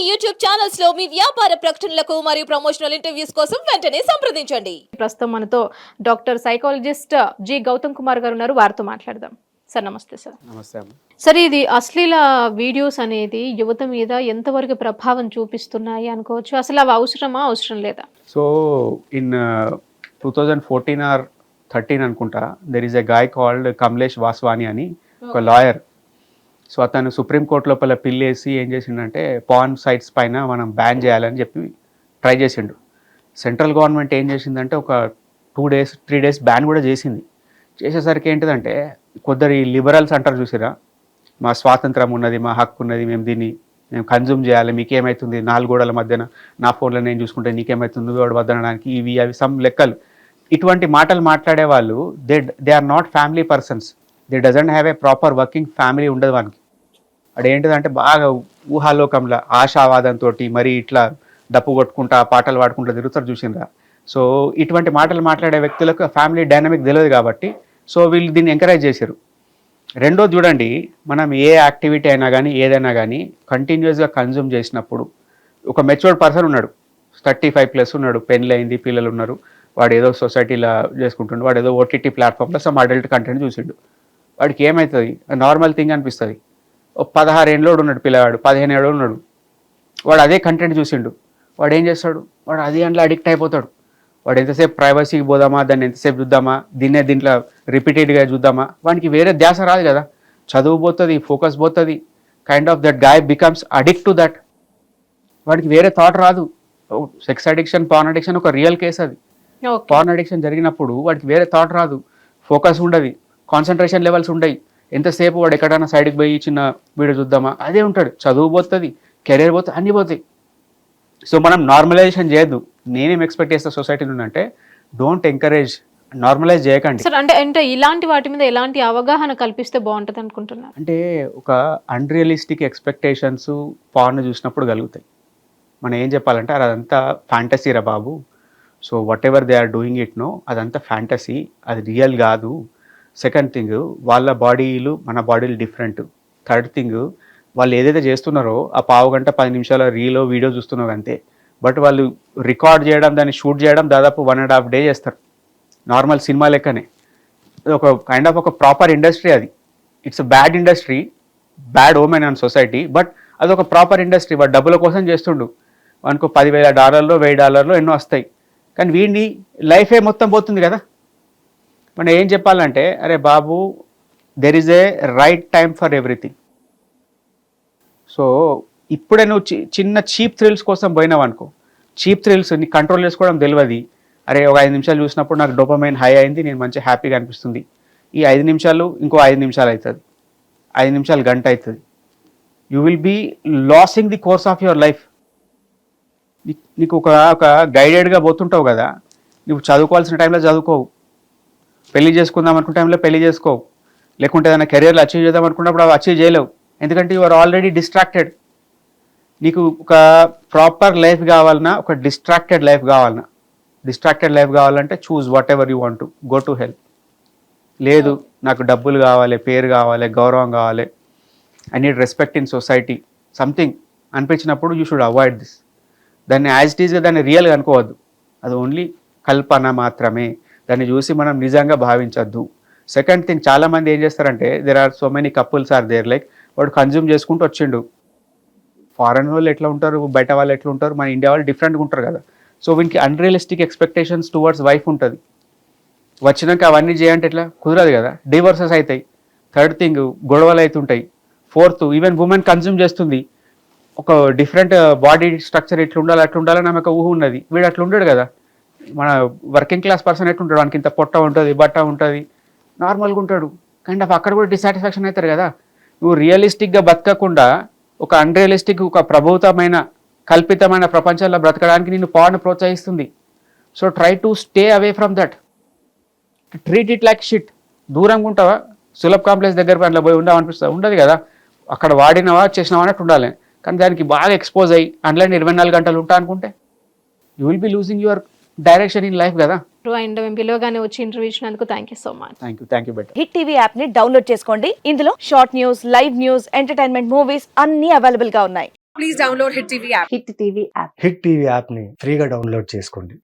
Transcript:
YouTube channels లో మీ వ్యాపార ప్రకటనలకు మరియు ప్రమోషనల్ ఇంటర్వ్యూస్ కోసం వెంటనే సంప్రదించండి. ప్రస్తుతం మనతో doctor psychologist G Gautam Kumar గారు ఉన్నారు. వారితో మాట్లాడదాం. సార్ నమస్తే సార్. నమస్తే. సార్, ఇది అశ్లీల వీడియోస్ అనేది యువత మీద ఎంతవరకు ప్రభావం చూపిస్తున్నాయి అనుకోవచ్చు? అసలు అవి అవసరమా, అవసరం లేదా? సో ఇన్ 2014 ఆర్ 13 అనుకుంటా, there is a guy called Kamlesh Vaswani అని ఒక లాయర్. సో అతను సుప్రీంకోర్టు లోపల పిల్లేసి ఏం చేసిండంటే పాన్ సైట్స్ పైన మనం బ్యాన్ చేయాలని చెప్పి ట్రై చేసిండు. సెంట్రల్ గవర్నమెంట్ ఏం చేసిందంటే ఒక 3 days బ్యాన్ కూడా చేసింది. చేసేసరికి ఏంటిదంటే కొందరు లిబరల్స్ అంటారు చూసిరా, మా స్వాతంత్రం ఉన్నది, మా హక్కు ఉన్నది, మేము కన్జ్యూమ్ చేయాలి, మీకేమవుతుంది, 4 గోడల మధ్యన నా ఫోన్లో నేను చూసుకుంటే నీకేమవుతుంది, వాడు వద్దనడానికి ఇవి అవి సమ్ లెక్కలు. ఇటువంటి మాటలు మాట్లాడే వాళ్ళు they are not family persons. They doesn't have a proper working family ఉండదు వానికి. అదేంటిదంటే బాగా ఊహాలోకంలో ఆశావాదంతో మరి ఇట్లా డప్పు కొట్టుకుంటా పాటలు పాడుకుంటూ తిరుగుతారు చూసిండ్రా. సో ఇటువంటి మాటలు మాట్లాడే వ్యక్తులకు ఫ్యామిలీ డైనమిక్ తెలియదు కాబట్టి సో వీళ్ళు దీన్ని ఎంకరేజ్ చేశారు. రెండోది చూడండి, మనం ఏ యాక్టివిటీ అయినా కానీ ఏదైనా కానీ కంటిన్యూస్గా కన్జ్యూమ్ చేసినప్పుడు ఒక మెచ్యూర్డ్ పర్సన్ ఉన్నాడు, 35+ ఉన్నాడు, పెళ్ళయింది, పిల్లలు ఉన్నారు, వాడు ఏదో సొసైటీలో చేసుకుంటుండు, వాడు ఏదో ఓటీటీ ప్లాట్ఫామ్లో సమ్ అడల్ట్ కంటెంట్ చూసిండు, వాడికి ఏమవుతుంది, నార్మల్ థింగ్ అనిపిస్తుంది. 16 ఏళ్ళోడు ఉన్నాడు పిల్లవాడు, 15 ఏళ్ళోడు ఉన్నాడు, వాడు అదే కంటెంట్ చూసిండు, వాడు ఏం చేస్తాడు, వాడు అదే దాంట్లో అడిక్ట్ అయిపోతాడు. వాడు ఎంతసేపు ప్రైవసీకి పోదామా, దాన్ని ఎంతసేపు చూద్దామా, దీంట్లో రిపీటెడ్గా చూద్దామా, వానికి వేరే ధ్యాస రాదు కదా, చదువు పోతుంది, ఫోకస్ పోతుంది, kind of that guy becomes addict to that. వాడికి వేరే థాట్ రాదు. సెక్స్ అడిక్షన్, పార్న్ అడిక్షన్ ఒక రియల్ కేసు అది. పార్న్ అడిక్షన్ జరిగినప్పుడు వాడికి వేరే థాట్ రాదు, ఫోకస్ ఉండదు, కాన్సన్ట్రేషన్ లెవెల్స్ ఉండవు. ఎంతసేపు వాడు ఎక్కడైనా సైడ్కి పోయి చిన్న వీడియో చూద్దామా అదే ఉంటాడు, చదువు పోతుంది, కెరీర్ పోతుంది, అన్నీ పోతాయి. సో మనం నార్మలైజేషన్ చేయొద్దు. నేనేం ఎక్స్పెక్ట్ చేస్తా సొసైటీ నుండి అంటే డోంట్ ఎంకరేజ్, నార్మలైజ్ చేయకండి. సార్, అంటే ఇలాంటి వాటి మీద ఎలాంటి అవగాహన కల్పిస్తే బాగుంటుంది అనుకుంటున్నారు? అంటే ఒక అన్రియలిస్టిక్ ఎక్స్పెక్టేషన్స్ పార్న్ చూసినప్పుడు కలుగుతాయి. మనం ఏం చెప్పాలంటే అదంతా ఫ్యాంటసీ రా బాబు, so whatever they are doing it no, అదంతా ఫ్యాంటసీ, అది రియల్ కాదు. సెకండ్ థింగ్, వాళ్ళ బాడీలు మన బాడీలు డిఫరెంట్. థర్డ్ థింగ్, వాళ్ళు ఏదైతే చేస్తున్నారో ఆ 1/2 గంట 10 నిమిషాల రీలో వీడియో చూస్తున్నారు అంతే, బట్ వాళ్ళు రికార్డ్ చేయడం, దాన్ని షూట్ చేయడం దాదాపు 1.5 day చేస్తారు. నార్మల్ సినిమా లెక్కనే. ఒక కైండ్ ఆఫ్ ఒక ప్రాపర్ ఇండస్ట్రీ అది. It's a bad industry, bad omen on society, but అదొక ప్రాపర్ ఇండస్ట్రీ. వాడు డబ్బుల కోసం చేస్తుండు, వానికి $10,000 $1,000 ఎన్నో వస్తాయి, కానీ వీడిని లైఫే మొత్తం పోతుంది కదా. మనం ఏం చెప్పాలంటే అరే బాబు, there is a right time for everything. So ఇప్పుడే నువ్వు చిన్న చీప్ థ్రిల్స్ కోసం పోయినావు అనుకో, చీప్ థ్రిల్స్ నీ కంట్రోల్ చేసుకోవడం తెలియదు. అరే ఒక 5 నిమిషాలు చూసినప్పుడు నాకు డోపమైన్ హై అయింది, నేను మంచిగా హ్యాపీగా అనిపిస్తుంది, ఈ 5 నిమిషాలు ఇంకో 5 నిమిషాలు అవుతుంది, 5 నిమిషాలు గంట అవుతుంది. You will be losing the course of your life. నీకు ఒక గైడెడ్గా పోతుంటావు కదా, నువ్వు చదువుకోవాల్సిన టైంలో చదువుకోవు, పెళ్లి చేసుకుందాం అనుకున్న టైంలో పెళ్లి చేసుకోవు, లేకుంటే ఏదైనా కెరియర్లో అచీవ్ చేద్దాం అనుకున్నప్పుడు అవి అచీవ్ చేయలేవు, ఎందుకంటే యు ఆర్ ఆల్రెడీ డిస్ట్రాక్టెడ్. నీకు ఒక ప్రాపర్ లైఫ్ కావాలన్నా, ఒక డిస్ట్రాక్టెడ్ లైఫ్ కావాలన్నా, డిస్ట్రాక్టెడ్ లైఫ్ కావాలంటే choose what ever you want to go to help. లేదు నాకు డబ్బులు కావాలి, పేరు కావాలి, గౌరవం కావాలి, I need respect in society, something అనిపించినప్పుడు యూ షుడ్ అవాయిడ్ దిస్. దాన్ని యాజ్ ఇట్ ఈస్గా దాన్ని రియల్గా అనుకోవద్దు, అది ఓన్లీ కల్పన మాత్రమే, దాన్ని చూసి మనం నిజంగా భావించద్దు. సెకండ్ థింగ్, చాలామంది ఏం చేస్తారంటే there are so many couples are there, like వాడు కన్జ్యూమ్ చేసుకుంటూ వచ్చిండు, ఫారెన్ వాళ్ళు ఎట్లా ఉంటారు, బయట వాళ్ళు ఎట్లా ఉంటారు, మన ఇండియా వాళ్ళు డిఫరెంట్గా ఉంటారు కదా. సో వీనికి అన్రియలిస్టిక్ ఎక్స్పెక్టేషన్స్ టువర్డ్స్ వైఫ్ ఉంటుంది. వచ్చినాక అవన్నీ చేయంటే ఎట్లా కుదరదు కదా, డివోర్సెస్ అవుతాయి. థర్డ్ థింగ్, గొడవలు అవుతుంటాయి. ఫోర్త్, ఈవెన్ ఉమెన్ కన్జ్యూమ్ చేస్తుంది, ఒక డిఫరెంట్ బాడీ స్ట్రక్చర్ ఇట్లా ఉండాలి అట్లా ఉండాలని ఆమె ఒక ఊహ ఉన్నది, వీడు అట్లా ఉండడు కదా. మన వర్కింగ్ క్లాస్ పర్సన్ ఎట్లుంటాడు, వానికి ఇంత పొట్ట ఉంటుంది, బట్ట ఉంటుంది, నార్మల్గా ఉంటాడు, కైండ్ ఆఫ్ అక్కడ కూడా డిసాటిస్ఫాక్షన్ అవుతారు కదా. నువ్వు రియలిస్టిక్గా బతకకుండా ఒక అన్రియలిస్టిక్, ఒక ప్రభుత్వమైన కల్పితమైన ప్రపంచంలో బ్రతకడానికి నిన్ను పార్న్ ప్రోత్సహిస్తుంది. So try to stay away from that, treat it like shit. దూరంగా ఉంటావా, సులభ్ కాంప్లెక్స్ దగ్గర పనిలో పోయి ఉండవు అనిపిస్తుంది, ఉండదు కదా. అక్కడ వాడినవా చేసినావా అన్నట్టు ఉండాలి, కానీ దానికి బాగా ఎక్స్పోజ్ అయ్యి ఆన్లైన్ 24 గంటలు ఉంటా అనుకుంటే you will be losing your direction in life కదా. అండ్ మేము పిలవగానే వచ్చి ఇంటర్వ్యూ ఇచ్చినందుకు thank you so much. Thank you better. Hit TV app ని డౌన్లోడ్ చేసుకోండి. ఇందులో short news, live news, entertainment, movies అన్ని అవైలబుల్ గా ఉన్నాయి. Please download Hit TV app. Hit TV app. Hit TV యాప్ని ఫ్రీగా డౌన్లోడ్ చేసుకోండి.